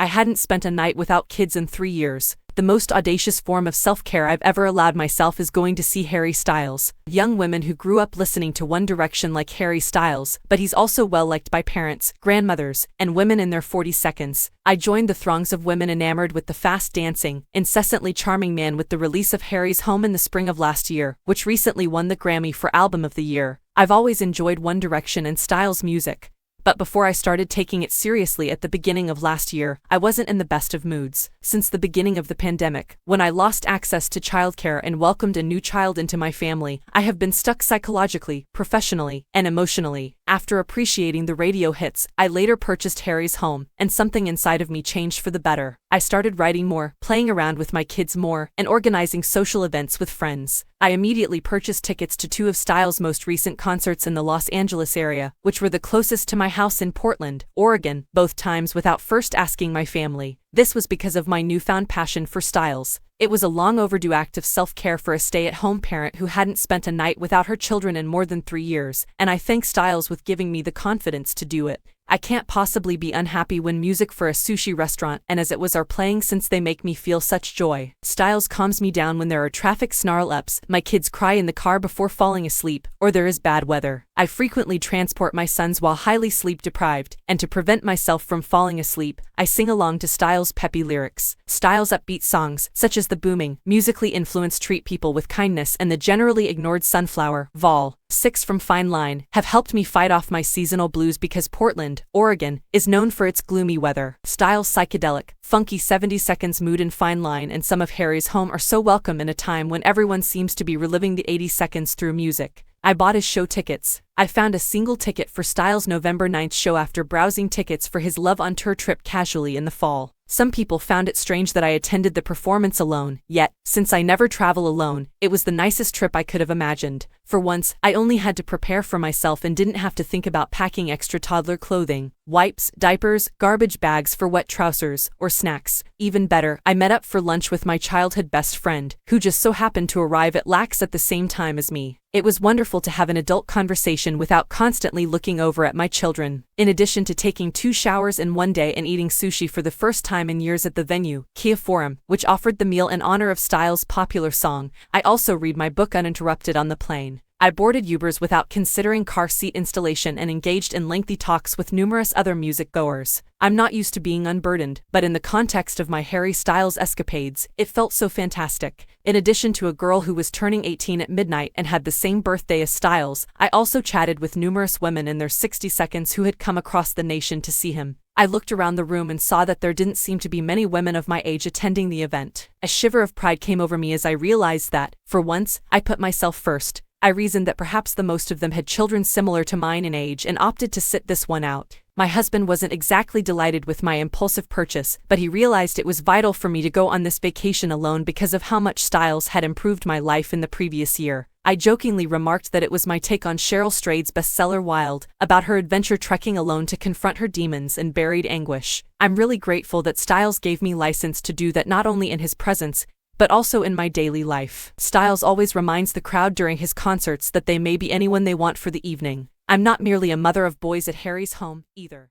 I hadn't spent a night without kids in 3 years. The most audacious form of self-care I've ever allowed myself is going to see Harry Styles. Young women who grew up listening to One Direction like Harry Styles, but he's also well-liked by parents, grandmothers, and women in their 40s. I joined the throngs of women enamored with the fast-dancing, incessantly charming man with the release of Harry's Home in the spring of last year, which recently won the Grammy for Album of the Year. I've always enjoyed One Direction and Styles' music, but before I started taking it seriously at the beginning of last year, I wasn't in the best of moods. Since the beginning of the pandemic, when I lost access to childcare and welcomed a new child into my family, I have been stuck psychologically, professionally, and emotionally. After appreciating the radio hits, I later purchased Harry's Home, and something inside of me changed for the better. I started writing more, playing around with my kids more, and organizing social events with friends. I immediately purchased tickets to 2 of Styles' most recent concerts in the Los Angeles area, which were the closest to my house in Portland, Oregon, both times without first asking my family. This was because of my newfound passion for Styles. It was a long overdue act of self-care for a stay-at-home parent who hadn't spent a night without her children in more than 3 years, and I thank Styles with giving me the confidence to do it. I can't possibly be unhappy when music for a sushi restaurant and as it was are playing since they make me feel such joy. Styles calms me down when there are traffic snarl-ups, my kids cry in the car before falling asleep, or there is bad weather. I frequently transport my sons while highly sleep-deprived, and to prevent myself from falling asleep, I sing along to Styles' peppy lyrics. Styles' upbeat songs, such as the booming, musically influenced Treat People with Kindness and the generally ignored Sunflower, Vol. 6 from Fine Line, have helped me fight off my seasonal blues because Portland, Oregon, is known for its gloomy weather. Styles' psychedelic, funky 70 Seconds mood in Fine Line and some of Harry's Home are so welcome in a time when everyone seems to be reliving the 80 seconds through music. I bought his show tickets. I found a single ticket for Styles' November 9th show after browsing tickets for his Love on Tour trip casually in the fall. Some people found it strange that I attended the performance alone, yet, since I never travel alone, it was the nicest trip I could have imagined. For once, I only had to prepare for myself and didn't have to think about packing extra toddler clothing, wipes, diapers, garbage bags for wet trousers, or snacks. Even better, I met up for lunch with my childhood best friend, who just so happened to arrive at LAX at the same time as me. It was wonderful to have an adult conversation without constantly looking over at my children. In addition to taking 2 showers in one day and eating sushi for the first time in years at the venue, Kia Forum, which offered the meal in honor of Styles' popular song, I also read my book uninterrupted on the plane. I boarded Ubers without considering car seat installation and engaged in lengthy talks with numerous other music goers. I'm not used to being unburdened, but in the context of my Harry Styles escapades, it felt so fantastic. In addition to a girl who was turning 18 at midnight and had the same birthday as Styles, I also chatted with numerous women in their 60 seconds who had come across the nation to see him. I looked around the room and saw that there didn't seem to be many women of my age attending the event. A shiver of pride came over me as I realized that, for once, I put myself first. I reasoned that perhaps the most of them had children similar to mine in age and opted to sit this one out. My husband wasn't exactly delighted with my impulsive purchase, but he realized it was vital for me to go on this vacation alone because of how much Styles had improved my life in the previous year. I jokingly remarked that it was my take on Cheryl Strayed's bestseller Wild, about her adventure trekking alone to confront her demons and buried anguish. I'm really grateful that Styles gave me license to do that not only in his presence, but also in my daily life. Styles always reminds the crowd during his concerts that they may be anyone they want for the evening. I'm not merely a mother of boys at Harry's Home, either.